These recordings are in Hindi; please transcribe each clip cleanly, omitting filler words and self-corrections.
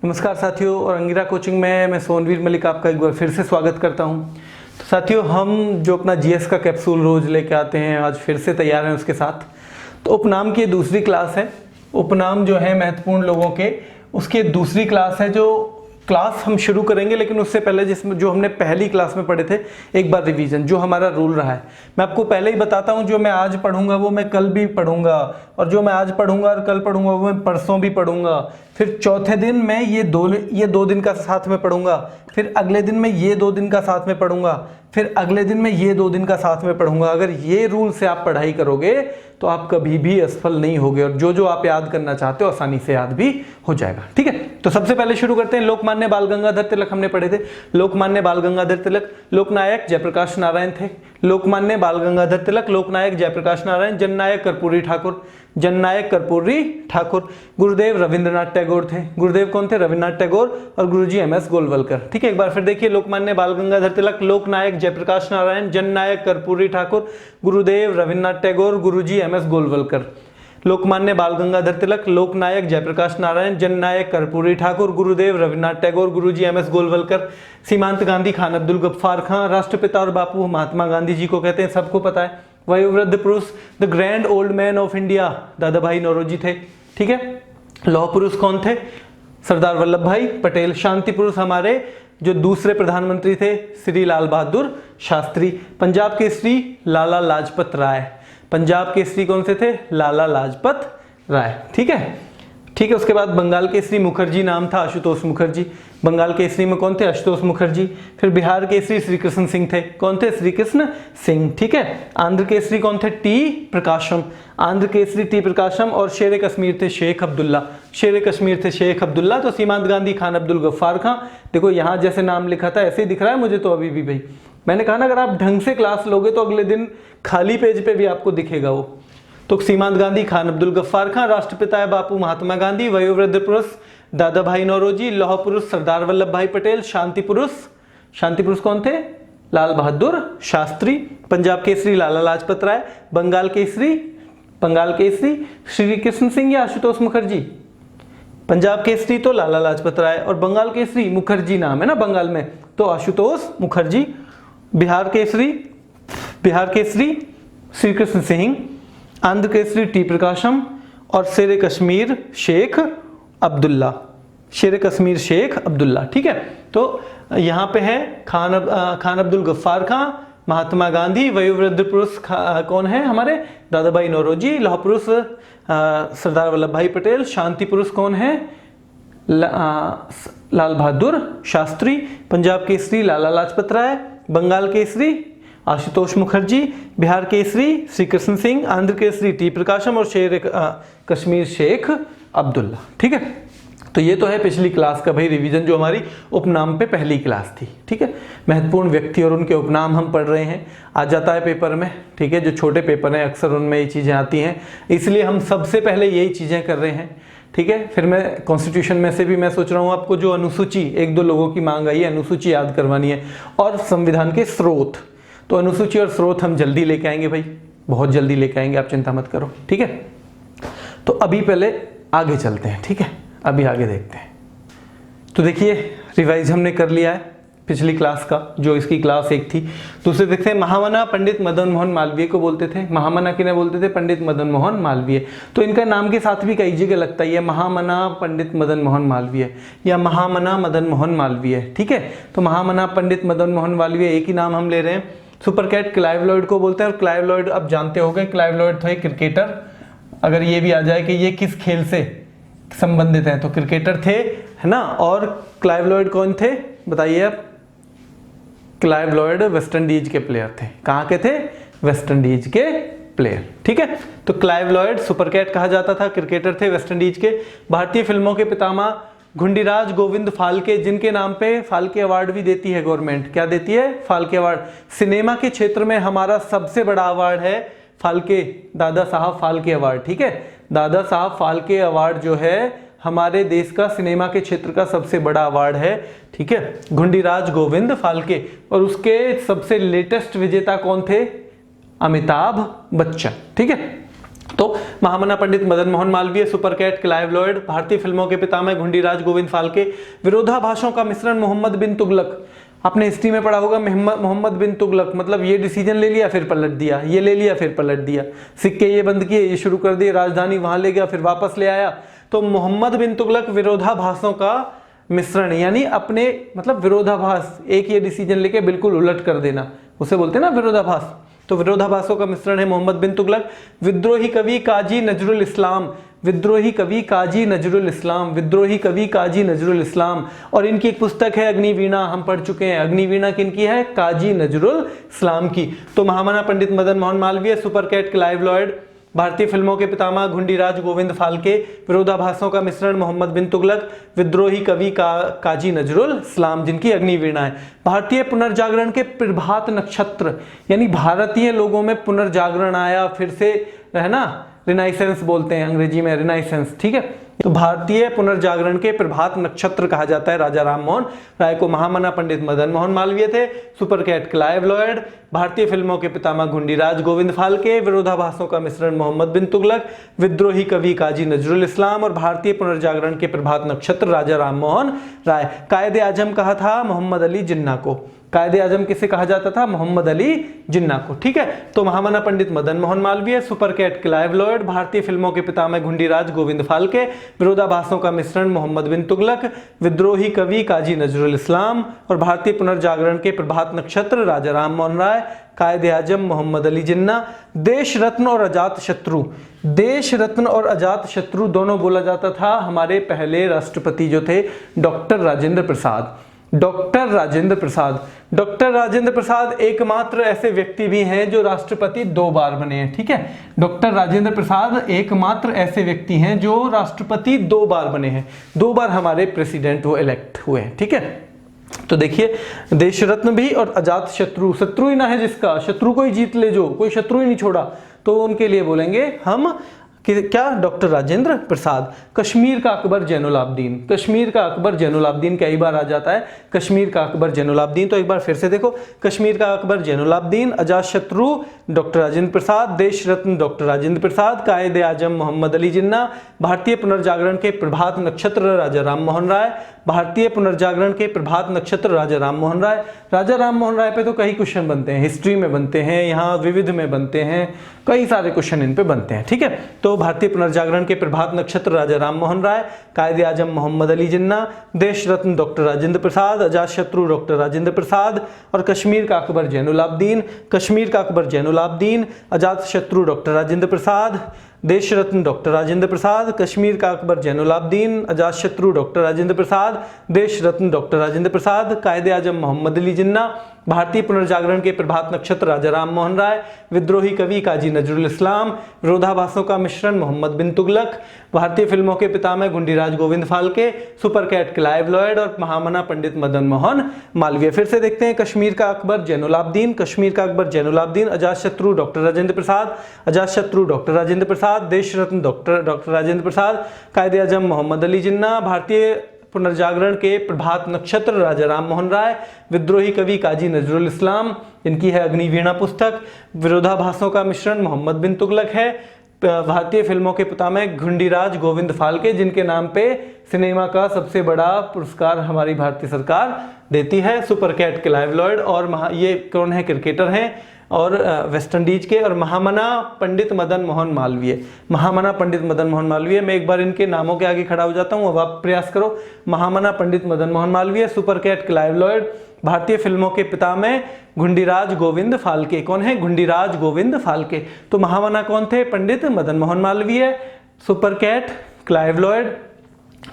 नमस्कार साथियों, और अंगिरा कोचिंग में मैं सोनवीर मलिक आपका एक बार फिर से स्वागत करता हूं। तो साथियों, हम जो अपना जीएस का कैप्सूल रोज लेके आते हैं, आज फिर से तैयार हैं उसके साथ। तो उपनाम की दूसरी क्लास है। उपनाम जो है महत्वपूर्ण लोगों के, उसकी दूसरी क्लास है। जो क्लास हम शुरू करेंगे, लेकिन उससे पहले जिसमें जो हमने पहली क्लास में पढ़े थे, एक बार रिवीजन जो हमारा रूल रहा है। मैं आपको पहले ही बताता हूं, जो मैं आज पढ़ूंगा वो मैं कल भी पढ़ूंगा, और जो मैं आज पढ़ूंगा और कल पढ़ूंगा वो मैं परसों भी पढ़ूंगा। फिर चौथे दिन मैं ये दो दिन का साथ में पढ़ूंगा, फिर अगले दिन मैं ये 2 दिन का साथ में पढ़ूंगा, फिर अगले दिन मैं ये 2 दिन का साथ में पढ़ूंगा। अगर ये रूल से आप पढ़ाई करोगे तो आप कभी भी असफल नहीं होगे, और जो जो आप याद करना चाहते हो आसानी से याद भी हो जाएगा। ठीक है, तो सबसे पहले शुरू करते हैं। लोकमान्य बाल गंगाधर तिलक हमने पढ़े थे। लोकमान्य बाल गंगाधर तिलक लोकनायक जयप्रकाश नारायण थे। लोकमान्य बाल गंगाधर तिलक लोकनायक जयप्रकाश नारायण। जननायक कर्पूरी ठाकुर। जननायक कर्पूरी ठाकुर। गुरुदेव रविंद्रनाथ टैगोर थे। गुरुदेव कौन थे? रविन्द्रनाथ टैगोर। और गुरुजी एमएस गोलवलकर। ठीक है, एक बार फिर देखिए। लोकमान्य बाल गंगाधर तिलक लोकनायक जयप्रकाश नारायण। जननायक कर्पूरी ठाकुर। गुरुदेव रविन्द्रनाथ टैगोर। गुरुजी एमएस गोलवलकर। लोकमान्य बाल गंगाधर तिलक लोकनायक जयप्रकाश नारायण। जननायक कर्पूरी ठाकुर। गुरुदेव रविन्द्रनाथ टैगोर। गुरुजी एमएस गोलवलकर। सीमांत गांधी खान अब्दुल गफ्फार खां। राष्ट्रपिता और बापू महात्मा गांधी जी को कहते हैं, सबको पता है। वयोवृद्ध पुरुष the grand old man of India दादा भाई नौरोजी थे। ठीक है। लौह पुरुष कौन थे? सरदार वल्लभ भाई पटेल। शांति पुरुष हमारे जो दूसरे प्रधानमंत्री थे, श्री लाल बहादुर शास्त्री। पंजाब केसरी लाला लाजपत राय। पंजाब केसरी कौन से थे? लाला लाजपत राय। ठीक है, ठीक है। उसके बाद बंगाल केसरी मुखर्जी नाम था, आशुतोष मुखर्जी। बंगाल केसरी में कौन थे? आशुतोष मुखर्जी। फिर बिहार केसरी श्री कृष्ण सिंह थे। कौन थे? श्री कृष्ण सिंह। ठीक है। आंध्र केसरी कौन थे? टी प्रकाशम। आंध्र केसरी टी प्रकाशम। और शेर कश्मीर थे शेख अब्दुल्ला। शेर कश्मीर थे शेख अब्दुल्ला। तो सीमांत गांधी खान अब्दुल गफ्फार खां। देखो यहाँ जैसे नाम लिखा था ऐसे ही दिख रहा है मुझे तो अभी भी भाई। मैंने कहा ना, अगर आप ढंग से क्लास लोगे तो अगले दिन खाली पेज पे भी आपको दिखेगा वो। तो सीमांत गांधी खान अब्दुल गफ्फार खां। राष्ट्रपिता है बापू महात्मा गांधी। वयोवृद्ध पुरुष दादा भाई नौरोजी। लौह पुरुष सरदार वल्लभ भाई पटेल। शांति पुरुष कौन थे? लाल बहादुर शास्त्री। पंजाब केसरी लाला लाजपत राय। बंगाल केसरी श्री कृष्ण सिंह या आशुतोष मुखर्जी? पंजाब केसरी तो लाला लाजपत राय, और बंगाल केसरी मुखर्जी नाम है ना बंगाल में, तो आशुतोष मुखर्जी। बिहार केसरी श्री कृष्ण सिंह। आंध्र केसरी टी प्रकाशम। और शेर कश्मीर शेख अब्दुल्ला। शेर कश्मीर शेख अब्दुल्ला। ठीक है, तो यहाँ पे है खान अब्दुल गफ्फार खां, महात्मा गांधी। वयोवृद्ध पुरुष कौन है हमारे? दादा भाई नौरोजी। लौह पुरुष सरदार वल्लभ भाई पटेल। शांति पुरुष कौन है? लाल बहादुर शास्त्री। पंजाब केसरी लाला लाजपत राय। बंगाल केसरी आशुतोष मुखर्जी। बिहार केसरी श्री कृष्ण सिंह। आंध्र केसरी टी प्रकाशम। और शेर कश्मीर शेख अब्दुल्ला। ठीक है, तो ये तो है पिछली क्लास का भाई रिवीजन, जो हमारी उपनाम पे पहली क्लास थी। ठीक है, महत्वपूर्ण व्यक्ति और उनके उपनाम हम पढ़ रहे हैं। आ जाता है पेपर में। ठीक है, जो छोटे पेपर हैं अक्सर उनमें ये चीज़ें आती हैं, इसलिए हम सबसे पहले यही चीज़ें कर रहे हैं। ठीक है, फिर मैं कॉन्स्टिट्यूशन में से भी मैं सोच रहा हूँ आपको जो अनुसूची, 1-2 लोगों की मांग आई है, अनुसूची याद करवानी है, और संविधान के स्रोत। तो अनुसूची और स्रोत हम जल्दी लेके आएंगे भाई, बहुत जल्दी लेके आएंगे, आप चिंता मत करो। ठीक है, तो अभी पहले आगे चलते हैं। ठीक है, अभी आगे देखते हैं। तो देखिए, रिवाइज हमने कर लिया है पिछली क्लास का, जो इसकी क्लास 1 थी। दूसरे देखते हैं, महामना पंडित मदन मोहन मालवीय को बोलते थे। महामना किन्हें बोलते थे? पंडित मदन मोहन मालवीय। तो इनका नाम के साथ भी कई जगह लगता है, महामना पंडित मदन मोहन मालवीय या महामना मदन मोहन मालवीय। ठीक है, तो महामना पंडित मदन मोहन मालवीय एक ही नाम हम ले रहे हैं। सुपर कैट क्लाइव लॉयड को बोलते हैं, और क्लाइव लॉयड आप जानते होंगे, क्लाइव लॉयड थे क्रिकेटर। अगर ये भी आ जाए कि ये किस खेल से संबंधित हैं, तो क्रिकेटर थे, है ना। और क्लाइव लॉयड कौन थे बताइए आप? क्लाइव लॉयड वेस्ट इंडीज के प्लेयर थे। कहाँ के थे? वेस्ट इंडीज के प्लेयर। ठीक है, तो क्लाइव लॉयड सुपर कैट कहा जाता था, क्रिकेटर थे वेस्ट इंडीज के। भारतीय फिल्मों के पितामह घुंडीराज गोविंद फाल्के, जिनके नाम पे फाल्के अवार्ड भी देती है गवर्नमेंट। क्या देती है? फाल्के अवार्ड। सिनेमा के क्षेत्र में हमारा सबसे बड़ा अवार्ड है फाल्के, दादा साहब फाल्के अवार्ड। ठीक है, दादा साहब फाल्के अवार्ड जो है हमारे देश का सिनेमा के क्षेत्र का सबसे बड़ा अवार्ड है। ठीक है, घुंडीराज गोविंद फाल्के। और उसके सबसे लेटेस्ट विजेता कौन थे? अमिताभ बच्चन। ठीक है, तो Mahamana Pandit Madan Mohan Malviya, super cat Clive Lloyd, भारतीय फिल्मों के पितामह घुंडीराज गोविंद फाल्के, विरोधाभासों का मिश्रण मोहम्मद बिन तुगलक। आपने हिस्ट्री में पढ़ा होगा मोहम्मद बिन तुगलक मतलब ये डिसीजन ले लिया फिर पलट दिया, ये ले लिया फिर पलट दिया, सिक्के ये बंद किए ये शुरू कर दिए, राजधानी वहां ले गया फिर वापस ले आया। तो मोहम्मद बिन तुगलक विरोधाभासों का मिश्रण, यानी अपने मतलब विरोधाभास, एक ये डिसीजन लेके बिल्कुल उलट कर देना, उसे बोलते हैं ना विरोधाभास। तो विरोधाभासों का मिश्रण है मोहम्मद बिन तुगलक। विद्रोही कवि काजी नजरुल इस्लाम, विद्रोही कवि काजी नजरुल इस्लाम, विद्रोही कवि काजी नजरुल इस्लाम। और इनकी एक पुस्तक है अग्निवीणा, हम पढ़ चुके हैं। अग्निवीणा किनकी है? काजी नजरुल इस्लाम की। तो Mahamana Pandit Madan Mohan Malviya, super cat Clive Lloyd, भारतीय फिल्मों के पितामह घुंडीराज गोविंद फाल्के, विरोधाभासों का मिश्रण मोहम्मद बिन तुगलक, विद्रोही कवि काजी नजरुल इस्लाम जिनकी अग्निवीणा है। भारतीय पुनर्जागरण के प्रभात नक्षत्र, यानी भारतीय लोगों में पुनर्जागरण आया, फिर से है ना, रिनाइसेंस बोलते हैं अंग्रेजी में, रिनाइसेंस, ठीक है। तो भारतीय पुनर्जागरण के प्रभात नक्षत्र कहा जाता है राजा राम मोहन राय को। महामना पंडित मदन मोहन मालवीय थे, सुपर कैट क्लाइव लॉयड, भारतीय फिल्मों के पितामह घुंडीराज गोविंद फाल्के, विरोधाभासों का मिश्रण मोहम्मद बिन तुगलक, विद्रोही कवि काजी नजरुल इस्लाम और भारतीय पुनर्जागरण के प्रभात नक्षत्र राजा राम मोहन राय। कायदे आजम कहा था मोहम्मद अली जिन्ना को। कायदे आजम किसे कहा जाता था? मोहम्मद अली जिन्ना को, ठीक है। तो Mahamana Pandit Madan Mohan Malviya, super cat Clive Lloyd, भारतीय फिल्मों के पितामह घुंडीराज गोविंद फाल्के, विरोधाभासों का मिश्रण मोहम्मद बिन तुगलक, विद्रोही कवि काजी नजरुल इस्लाम और भारतीय पुनर्जागरण के प्रभात नक्षत्र राजा राम मोहन राय। कायदे आजम मोहम्मद अली जिन्ना। देश रत्न और अजात शत्रु, देश रत्न और अजात शत्रु दोनों बोला जाता था हमारे पहले राष्ट्रपति जो थे doctor Rajendra Prasad. Doctor Rajendra Prasad, doctor Rajendra Prasad एकमात्र ऐसे व्यक्ति भी हैं जो राष्ट्रपति 2 बार बने हैं, ठीक है। डॉक्टर राजेंद्र प्रसाद एकमात्र ऐसे व्यक्ति हैं जो राष्ट्रपति 2 बार बने हैं, 2 बार हमारे प्रेसिडेंट वो इलेक्ट हुए हैं, ठीक है। तो देखिए देश रत्न भी और अजात शत्रु, शत्रु ही ना है जिसका, शत्रु को ही जीत ले, जो कोई शत्रु ही नहीं छोड़ा, तो उनके लिए बोलेंगे हम क्या? डॉक्टर राजेंद्र प्रसाद। कश्मीर का अकबर जैनुलाब्दीन, कश्मीर का अकबर जैनुलाब्दीन कई बार आ जाता है, कश्मीर का अकबर जैनुलाब्दीन। तो एक बार फिर से देखो, कश्मीर का अकबर जैनुलाब्दीन, अजात शत्रु डॉक्टर राजेंद्र प्रसाद, देश रत्न डॉक्टर राजेंद्र प्रसाद, कायदे आजम मोहम्मद अली जिन्ना, भारतीय पुनर्जागरण के प्रभात नक्षत्र राजा राम मोहन राय, भारतीय पुनर्जागरण के प्रभात नक्षत्र राजा राम मोहन राय। राजा राम मोहन राय पे तो कई क्वेश्चन बनते हैं, हिस्ट्री में बनते हैं, यहाँ विविध में बनते हैं, कई सारे क्वेश्चन इन पे बनते हैं, ठीक है। तो भारतीय पुनर्जागरण के प्रभात नक्षत्र राजा राम मोहन राय, कायदे आजम मोहम्मद अली जिन्ना, देश रत्न डॉक्टर राजेंद्र प्रसाद, अजात शत्रु डॉक्टर राजेंद्र प्रसाद और कश्मीर का अकबर जैनुलाब्दीन। कश्मीर का अकबर जैनुलाब्दीन, अजात शत्रु डॉक्टर राजेंद्र प्रसाद, देश रत्न डॉक्टर राजेंद्र प्रसाद, कश्मीर का अकबर जैनुलाब्दीन, अजात शत्रु डॉक्टर राजेंद्र प्रसाद, देश रत्न डॉक्टर राजेंद्र प्रसाद, कायदे आजम मोहम्मद अली जिन्ना, भारतीय पुनर्जागरण के प्रभात नक्षत्र राजा राम मोहन राय, विद्रोही कवि काजी नजरुल इस्लाम, विरोधाभासों का मिश्रण मोहम्मद बिन तुगलक, भारतीय फिल्मों के पितामह Dhundiraj Govind Phalke, super cat Clive Lloyd और महामना पंडित मदन मोहन मालवीय। फिर से देखते हैं, कश्मीर का अकबर जैनुलाब्दीन, कश्मीर का अकबर जैनुलाब्दीन, अजात शत्रु डॉक्टर राजेंद्र प्रसाद, अजात शत्रु डॉक्टर राजेंद्र प्रसाद, देश रत्न डॉक्टर राजेंद्र प्रसाद, कायदे आजम मोहम्मद अली जिन्ना, भारतीय पुनर्जागरण के प्रभात नक्षत्र राजा राम मोहन राय, विद्रोही कवि काजी नजरुल इस्लाम, इनकी है अग्निवीणा पुस्तक, विरोधाभासों का मिश्रण मोहम्मद बिन तुगलक है, भारतीय फिल्मों के पितामह घुंडीराज गोविंद फाल्के जिनके नाम पे सिनेमा का सबसे बड़ा पुरस्कार हमारी भारतीय सरकार देती है, सुपर कैट क्लाइव लॉयड और ये कौन है? क्रिकेटर हैं और वेस्ट इंडीज के, और महामना पंडित मदन मोहन मालवीय। महामना पंडित मदन मोहन मालवीय, मैं एक बार इनके नामों के आगे खड़ा हो जाता हूँ, अब आप प्रयास करो। Mahamana Pandit Madan Mohan Malviya, super cat Clive Lloyd, भारतीय फिल्मों के पितामह घुंडीराज गोविंद फाल्के। कौन है? घुंडीराज गोविंद फाल्के। तो महामना कौन थे? Pandit Madan Mohan Malviya, super cat Clive Lloyd,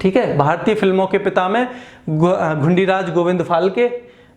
ठीक है। भारतीय फिल्मों के पितामह घुंडीराज गोविंद फाल्के,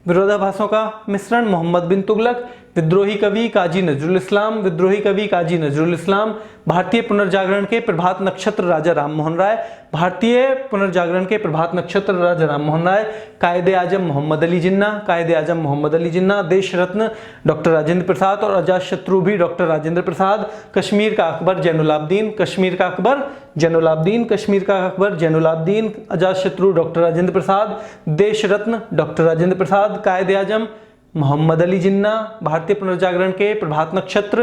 विरोधाभासों का मिश्रण मोहम्मद बिन तुगलक, विद्रोही कवि काजी नजरुल इस्लाम, विद्रोही कवि काजी नजरुल इस्लाम, भारतीय पुनर्जागरण के प्रभात नक्षत्र राजा राम मोहन राय, भारतीय पुनर्जागरण के प्रभात नक्षत्र राजा राम मोहन राय, कायदे आजम मोहम्मद अली जिन्ना, कायदे आजम मोहम्मद अली जिन्ना, देश रत्न डॉक्टर राजेंद्र प्रसाद और अजात शत्रु भी डॉक्टर राजेंद्र प्रसाद, कश्मीर का अकबर जैनुलाब्दीन, कश्मीर का अकबर जैनुलाब्दीन, कश्मीर का अकबर जैनुलाब्दीन, अजात शत्रु डॉक्टर राजेंद्र प्रसाद, देश रत्न डॉक्टर राजेंद्र प्रसाद, कायदे आजम मोहम्मद अली जिन्ना, भारतीय पुनर्जागरण के प्रभात नक्षत्र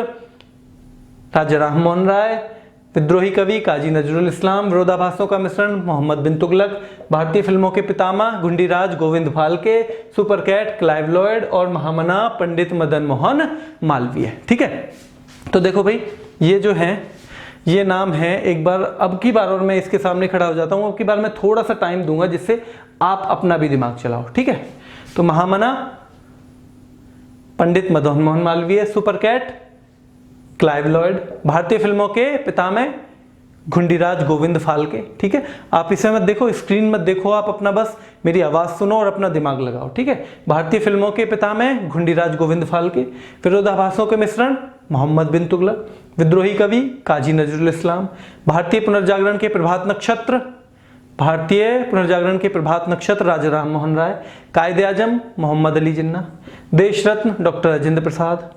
राजा राम मोहन राय, विद्रोही कवि काजी नजरुल इस्लाम, विरोधाभासों का मिश्रण मोहम्मद बिन तुगलक, भारतीय फिल्मों के पितामह Dhundiraj Govind Phalke, super cat Clive Lloyd और महामना पंडित मदन मोहन मालवीय। ठीक है, तो देखो भाई ये जो है ये नाम है। एक बार अब की बार और मैं इसके सामने खड़ा हो जाता हूँ, अब की बार मैं थोड़ा सा टाइम दूंगा जिससे आप अपना भी दिमाग चलाओ। ठीक है, तो Mahamana Pandit Madan Mohan Malviya, super cat Clive Lloyd, भारतीय फिल्मों के पितामह घुंडीराज गोविंद फाल्के। ठीक है, आप इसे मत देखो, स्क्रीन मत देखो, आप अपना बस मेरी आवाज सुनो और अपना दिमाग लगाओ। ठीक है, भारतीय फिल्मों के पितामह घुंडीराज गोविंद फाल्के, विरोधाभासों के मिश्रण मोहम्मद बिन तुगलक, विद्रोही कवि काजी नजरुल इस्लाम, भारतीय पुनर्जागरण के प्रभात नक्षत्र राजा राम मोहन राय, कायदे आजम मोहम्मद अली जिन्ना, देश रत्न डॉक्टर राजेंद्र प्रसाद,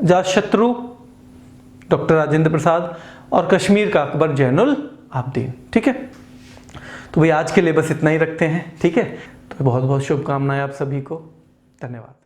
जातशत्रु डॉक्टर राजेंद्र प्रसाद और कश्मीर का अकबर जैनुल आबदीन। ठीक है, तो भाई आज के लिए बस इतना ही रखते हैं। ठीक है, तो बहुत बहुत शुभकामनाएं आप सभी को, धन्यवाद।